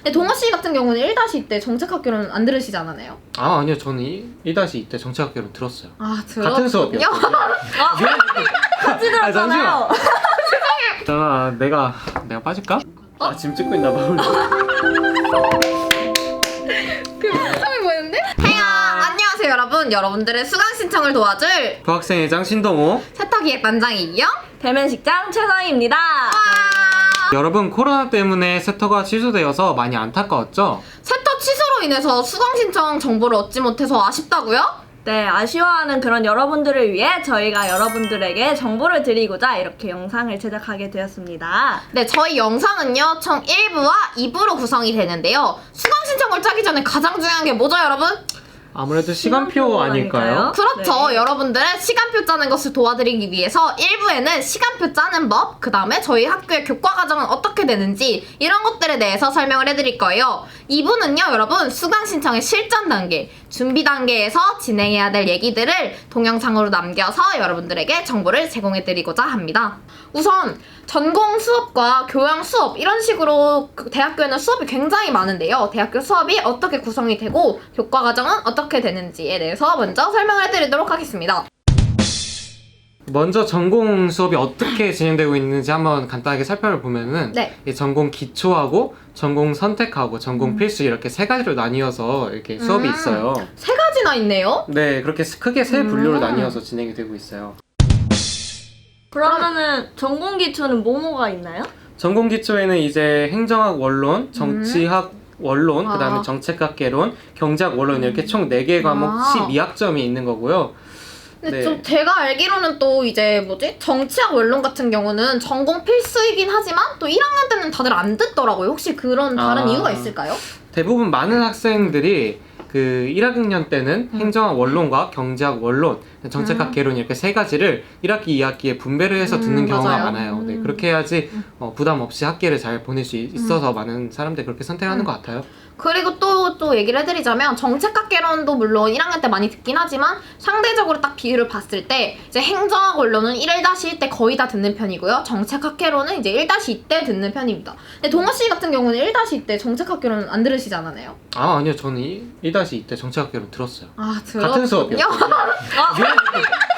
근데 동아씨 같은 경우는 1-2 때 정책학교는 안 들으시지 않았나요? 아 아니요, 저는 1-2 때 정책학교를 들었어요. 아, 같은 수업이었어요. 같이 들었잖아요. 잠깐만, 내가 빠질까? 아 지금 찍고 있나 봐. 그 처음에 보였는데? 안녕하세요 여러분. 여러분들의 수강 신청을 도와줄 부학생회장 신동호. 세탁기획 반장 이기영. 대면식장 최성희입니다. 여러분, 코로나 때문에 세터가 취소되어서 많이 안타까웠죠? 세탁 취소로 인해서 수강 신청 정보를 얻지 못해서 아쉽다고요? 네, 아쉬워하는 그런 여러분들을 위해 저희가 여러분들에게 정보를 드리고자 이렇게 영상을 제작하게 되었습니다. 네, 저희 영상은요 총 1부와 2부로 구성이 되는데요. 수강 신청을 짜기 전에 가장 중요한 게 뭐죠 여러분? 아무래도 시간표 아닐까요? 그렇죠. 네. 여러분들의 시간표 짜는 것을 도와드리기 위해서 1부에는 시간표 짜는 법, 그 다음에 저희 학교의 교과 과정은 어떻게 되는지 이런 것들에 대해서 설명을 해드릴 거예요. 2부는요 여러분, 수강 신청의 실전 단계, 준비 단계에서 진행해야 될 얘기들을 동영상으로 남겨서 여러분들에게 정보를 제공해드리고자 합니다. 우선 전공 수업과 교양 수업 이런 식으로 대학교에는 수업이 굉장히 많은데요. 대학교 수업이 어떻게 구성이 되고 교과 과정은 어떻게 되는지에 대해서 먼저 설명을 해드리도록 하겠습니다. 먼저 전공 수업이 어떻게 진행되고 있는지 한번 간단하게 살펴보면은 네. 이 전공 기초하고 전공 선택하고 전공 필수 이렇게 세 가지로 나뉘어서 이렇게 수업이 있어요. 세 가지나 있네요. 네, 그렇게 크게 세 분류로 나뉘어서 진행이 되고 있어요. 그러면은 전공 기초는 뭐가 있나요? 전공 기초에는 이제 행정학 원론, 정치학 원론, 그 다음에 정책학 개론, 경제학 원론 이렇게 총 4개 과목 12학점이 있는 거고요. 근데 네. 좀 제가 알기로는 또 이제 뭐지? 정치학 원론 같은 경우는 전공 필수이긴 하지만 또 1학년 때는 다들 안 듣더라고요. 혹시 그런 다른 이유가 있을까요? 대부분 많은 학생들이 그 1학년 때는 행정학 원론과 경제학 원론, 정책학 개론 이렇게 세 가지를 1학기, 2학기에 분배를 해서 듣는 경우가 맞아요. 많아요. 네, 그렇게 해야지 부담 없이 학기를 잘 보낼 수 있어서 많은 사람들이 그렇게 선택하는 것 같아요. 그리고 또 얘기를 해드리자면 정책학 개론도 물론 1학년 때 많이 듣긴 하지만 상대적으로 딱 비율을 봤을 때 이제 행정학 원론은 1-1 때 거의 다 듣는 편이고요. 정책학 개론은 이제 1-2 때 듣는 편입니다. 근데 동아씨 같은 경우는 1-2 때 정책학 개론은 안 들으시지 않았나요? 아 아니요, 저는 1-2 때 정책학 개론 들었어요. 아, 같은 수업이었어요.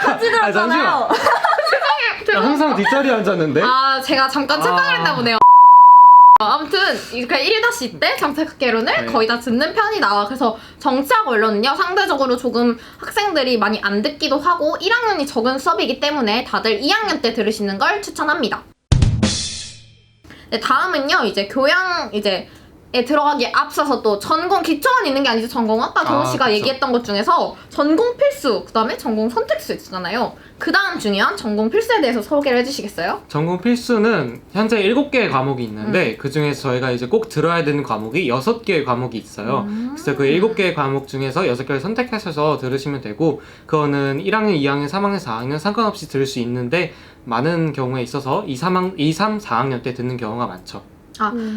같이 들었잖아요. 항상 뒷자리에 앉았는데? 아, 제가 잠깐 착각을 했나 보네요. 아무튼 이렇게 1-2 때 정책학 개론을 거의 다 듣는 편이 나와. 그래서 정치학 원론은요 상대적으로 조금 학생들이 많이 안 듣기도 하고 1학년이 적은 수업이기 때문에 다들 2학년 때 들으시는 걸 추천합니다. 네, 다음은요 이제 교양 에 들어가기에 앞서서 또 전공 기초만 있는 게 아니죠. 전공 아까 정우 씨가 얘기했던 것 중에서 전공 필수, 그 다음에 전공 선택수 있잖아요. 그 다음 중요한 전공 필수에 대해서 소개를 해주시겠어요? 전공 필수는 현재 7개의 과목이 있는데 그 중에서 저희가 이제 꼭 들어야 되는 과목이 6개의 과목이 있어요. 그래서 그 7개의 과목 중에서 6개를 선택하셔서 들으시면 되고, 그거는 1학년, 2학년, 3학년, 4학년 상관없이 들을 수 있는데 많은 경우에 있어서 2, 3, 4학년 때 듣는 경우가 많죠.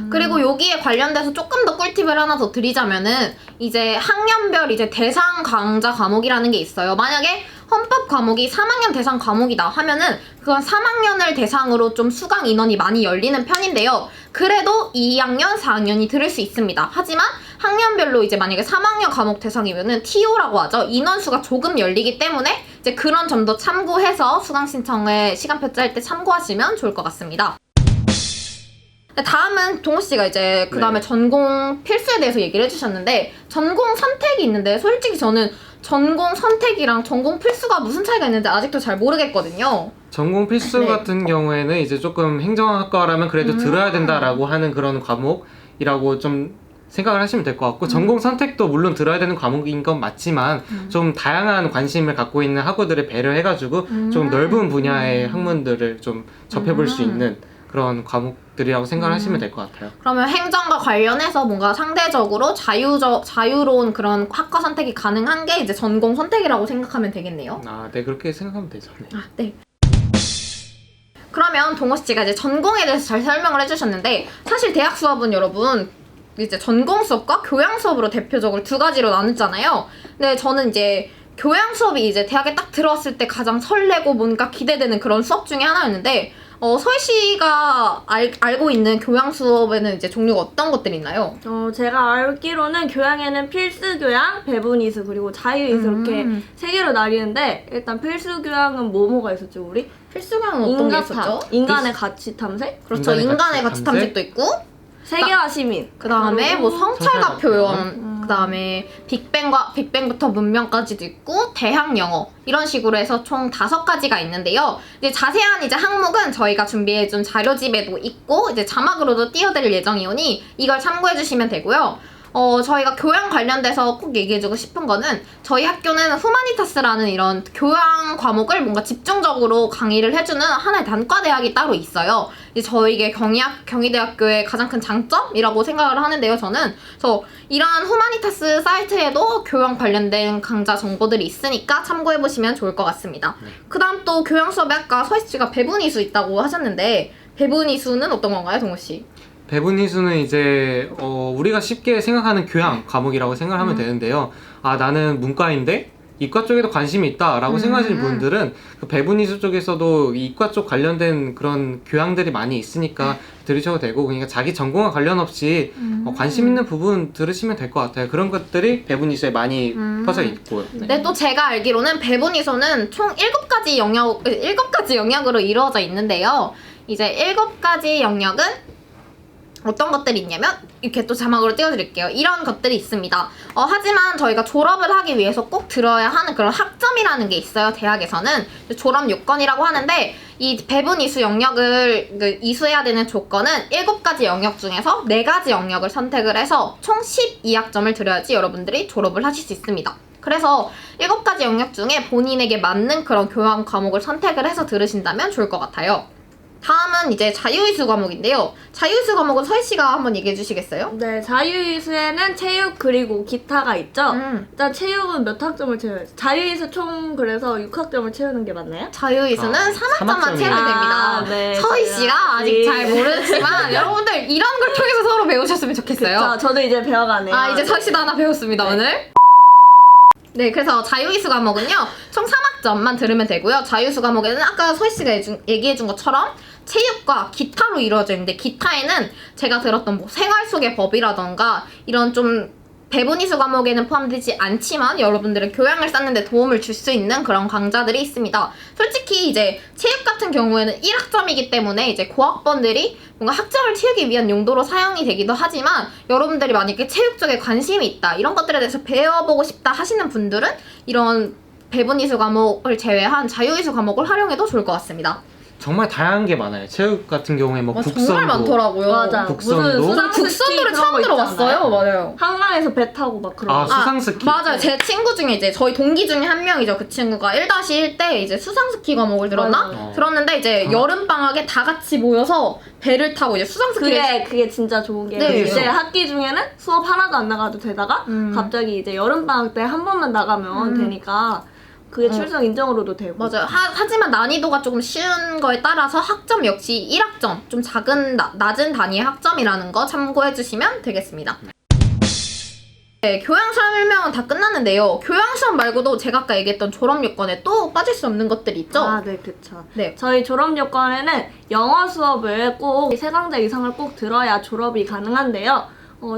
그리고 여기에 관련돼서 조금 더 꿀팁을 하나 더 드리자면은 이제 학년별 이제 대상 강좌 과목이라는 게 있어요. 만약에 헌법 과목이 3학년 대상 과목이다 하면은 그건 3학년을 대상으로 좀 수강 인원이 많이 열리는 편인데요. 그래도 2학년, 4학년이 들을 수 있습니다. 하지만 학년별로 이제 만약에 3학년 과목 대상이면은 TO라고 하죠. 인원수가 조금 열리기 때문에 이제 그런 점도 참고해서 수강 신청을 시간표 짤 때 참고하시면 좋을 것 같습니다. 다음은 동호 씨가 이제 그 다음에 전공 필수에 대해서 얘기를 해주셨는데 전공 선택이 있는데 솔직히 저는 전공 선택이랑 전공 필수가 무슨 차이가 있는지 아직도 잘 모르겠거든요. 전공 필수 같은 경우에는 이제 조금 행정학과라면 그래도 들어야 된다라고 하는 그런 과목이라고 좀 생각을 하시면 될 것 같고, 전공 선택도 물론 들어야 되는 과목인 건 맞지만 좀 다양한 관심을 갖고 있는 학우들을 배려해가지고 좀 넓은 분야의 학문들을 좀 접해볼 수 있는 그런 과목들이라고 생각을 하시면 될 것 같아요. 그러면 행정과 관련해서 뭔가 상대적으로 자유로운 그런 학과 선택이 가능한 게 이제 전공 선택이라고 생각하면 되겠네요. 네, 그렇게 생각하면 되죠. 네. 네. 그러면 동호 씨가 이제 전공에 대해서 잘 설명을 해주셨는데 사실 대학 수업은 여러분 이제 전공 수업과 교양 수업으로 대표적으로 두 가지로 나누잖아요. 근데 저는 이제 교양 수업이 이제 대학에 딱 들어왔을 때 가장 설레고 뭔가 기대되는 그런 수업 중에 하나였는데 서희 씨가 알고 있는 교양 수업에는 이제 종류가 어떤 것들이 있나요? 제가 알기로는 교양에는 필수 교양, 배분 이수, 그리고 자유 이수 이렇게 세 개로 나뉘는데 일단 필수 교양은 뭐가 있었죠, 우리? 필수 교양은 어떤 게 있었죠? 인간의 가치 탐색? 그렇죠. 인간의 가치 탐색도 있고 세계화 시민. 그 다음에 뭐 성찰과 성찰과 표현, 그 다음에 빅뱅부터 문명까지도 있고 대학 영어 이런 식으로 해서 총 5가지가 있는데요. 이제 자세한 이제 항목은 저희가 준비해준 자료집에도 있고 이제 자막으로도 띄워드릴 예정이오니 이걸 참고해주시면 되고요. 저희가 교양 관련돼서 꼭 얘기해주고 싶은 거는 저희 학교는 후마니타스라는 이런 교양 과목을 뭔가 집중적으로 강의를 해주는 하나의 단과대학이 따로 있어요. 이제 저희게 경희대학교의 가장 큰 장점이라고 생각을 하는데요, 저는. 그래서 이런 후마니타스 사이트에도 교양 관련된 강좌 정보들이 있으니까 참고해보시면 좋을 것 같습니다. 그 다음 또 교양 수업에 아까 서희 씨가 배분이수 있다고 하셨는데 배분이수는 어떤 건가요, 동호 씨? 배분이수는 이제 우리가 쉽게 생각하는 교양 과목이라고 생각하면 되는데요. 아, 나는 문과인데 이과 쪽에도 관심이 있다라고 생각하시는 분들은 그 배분이수 쪽에서도 이과 쪽 관련된 그런 교양들이 많이 있으니까 들으셔도 되고, 그러니까 자기 전공과 관련 없이 관심 있는 부분 들으시면 될 것 같아요. 그런 것들이 배분이수에 많이 퍼져 있고요. 네, 또 제가 알기로는 배분이수는 총 7가지 영역으로 이루어져 있는데요. 이제 7가지 영역은 어떤 것들이 있냐면 이렇게 또 자막으로 띄워드릴게요. 이런 것들이 있습니다. 하지만 저희가 졸업을 하기 위해서 꼭 들어야 하는 그런 학점이라는 게 있어요. 대학에서는 졸업 요건이라고 하는데 이 배분 이수 영역을 이수해야 되는 조건은 7가지 영역 중에서 4가지 영역을 선택을 해서 총 12학점을 들여야지 여러분들이 졸업을 하실 수 있습니다. 그래서 7가지 영역 중에 본인에게 맞는 그런 교양 과목을 선택을 해서 들으신다면 좋을 것 같아요. 다음은 이제 자유이수 과목인데요. 자유이수 과목은 서희 씨가 한번 얘기해 주시겠어요? 네, 자유이수에는 체육 그리고 기타가 있죠. 일단 체육은 몇 학점을 채워요? 자유이수 총 그래서 6학점을 채우는 게 맞나요? 자유이수는 3학점만 채우면 됩니다. 네, 서희 씨가 아직 잘 모르지만 여러분들 이런 걸 통해서 서로 배우셨으면 좋겠어요. 저도 이제 배워가네요. 이제 서희 씨도 하나 배웠습니다, 오늘. 네, 그래서 자유이수 과목은요, 총 3학점만 들으면 되고요. 자유이수 과목에는 아까 서희 씨가 얘기해준 것처럼 체육과 기타로 이루어져 있는데, 기타에는 제가 들었던 뭐 생활 속의 법이라던가 이런 좀 배분이수 과목에는 포함되지 않지만 여러분들의 교양을 쌓는 데 도움을 줄 수 있는 그런 강좌들이 있습니다. 솔직히 이제 체육 같은 경우에는 1학점이기 때문에 이제 고학번들이 뭔가 학점을 채우기 위한 용도로 사용이 되기도 하지만, 여러분들이 만약에 체육 쪽에 관심이 있다, 이런 것들에 대해서 배워보고 싶다 하시는 분들은 이런 배분이수 과목을 제외한 자유이수 과목을 활용해도 좋을 것 같습니다. 정말 다양한 게 많아요. 체육 같은 경우에 뭐 국선도, 정말 많더라고요. 맞아. 국선도? 무슨 국선도를 처음 들어봤어요. 맞아요. 한강에서 배 타고 막 그런 거. 수상스키. 맞아요. 제 친구 중에 이제 저희 동기 중에 한 명이죠. 그 친구가 1-1 때 이제 수상스키 과목을 들었나? 맞아요. 들었는데 이제 여름 방학에 다 같이 모여서 배를 타고 이제 수상스키를 그게 진짜 좋은 게 네. 이제 학기 중에는 수업 하나도 안 나가도 되다가 갑자기 이제 여름 방학 때 한 번만 나가면 되니까 그게 출석 인정으로도 되고. 맞아요. 하지만 난이도가 조금 쉬운 거에 따라서 학점 역시 1학점, 좀 낮은 단위의 학점이라는 거 참고해 주시면 되겠습니다. 네, 교양 설명은 다 끝났는데요. 교양 수업 말고도 제가 아까 얘기했던 졸업 요건에 또 빠질 수 없는 것들이 있죠? 네, 그쵸. 네. 저희 졸업 요건에는 영어 수업을 꼭 3강좌 이상을 꼭 들어야 졸업이 가능한데요.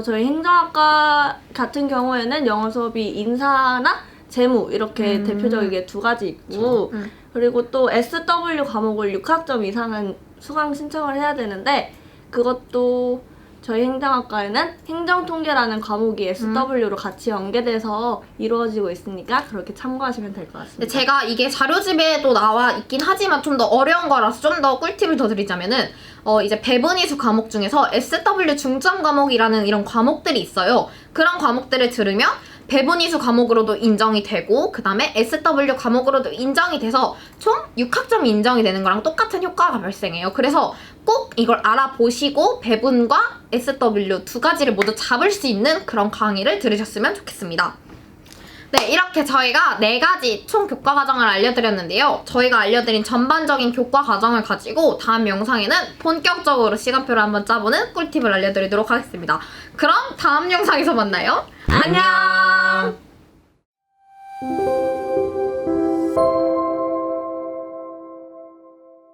저희 행정학과 같은 경우에는 영어 수업이 인사나 재무 이렇게 대표적이게 2가지 있고, 그리고 또 SW 과목을 6학점 이상은 수강 신청을 해야 되는데, 그것도 저희 행정학과에는 행정통계라는 과목이 SW로 같이 연계돼서 이루어지고 있으니까 그렇게 참고하시면 될 것 같습니다. 제가 이게 자료집에도 나와 있긴 하지만 좀 더 어려운 거라서 좀 더 꿀팁을 더 드리자면은 이제 배분이수 과목 중에서 SW 중점 과목이라는 이런 과목들이 있어요. 그런 과목들을 들으면 배분이수 과목으로도 인정이 되고 그 다음에 SW 과목으로도 인정이 돼서 총 6학점이 인정이 되는 거랑 똑같은 효과가 발생해요. 그래서 꼭 이걸 알아보시고 배분과 SW 2가지를 모두 잡을 수 있는 그런 강의를 들으셨으면 좋겠습니다. 네, 이렇게 저희가 4가지 총 교과 과정을 알려드렸는데요. 저희가 알려드린 전반적인 교과 과정을 가지고 다음 영상에는 본격적으로 시간표를 한번 짜보는 꿀팁을 알려드리도록 하겠습니다. 그럼 다음 영상에서 만나요. 안녕!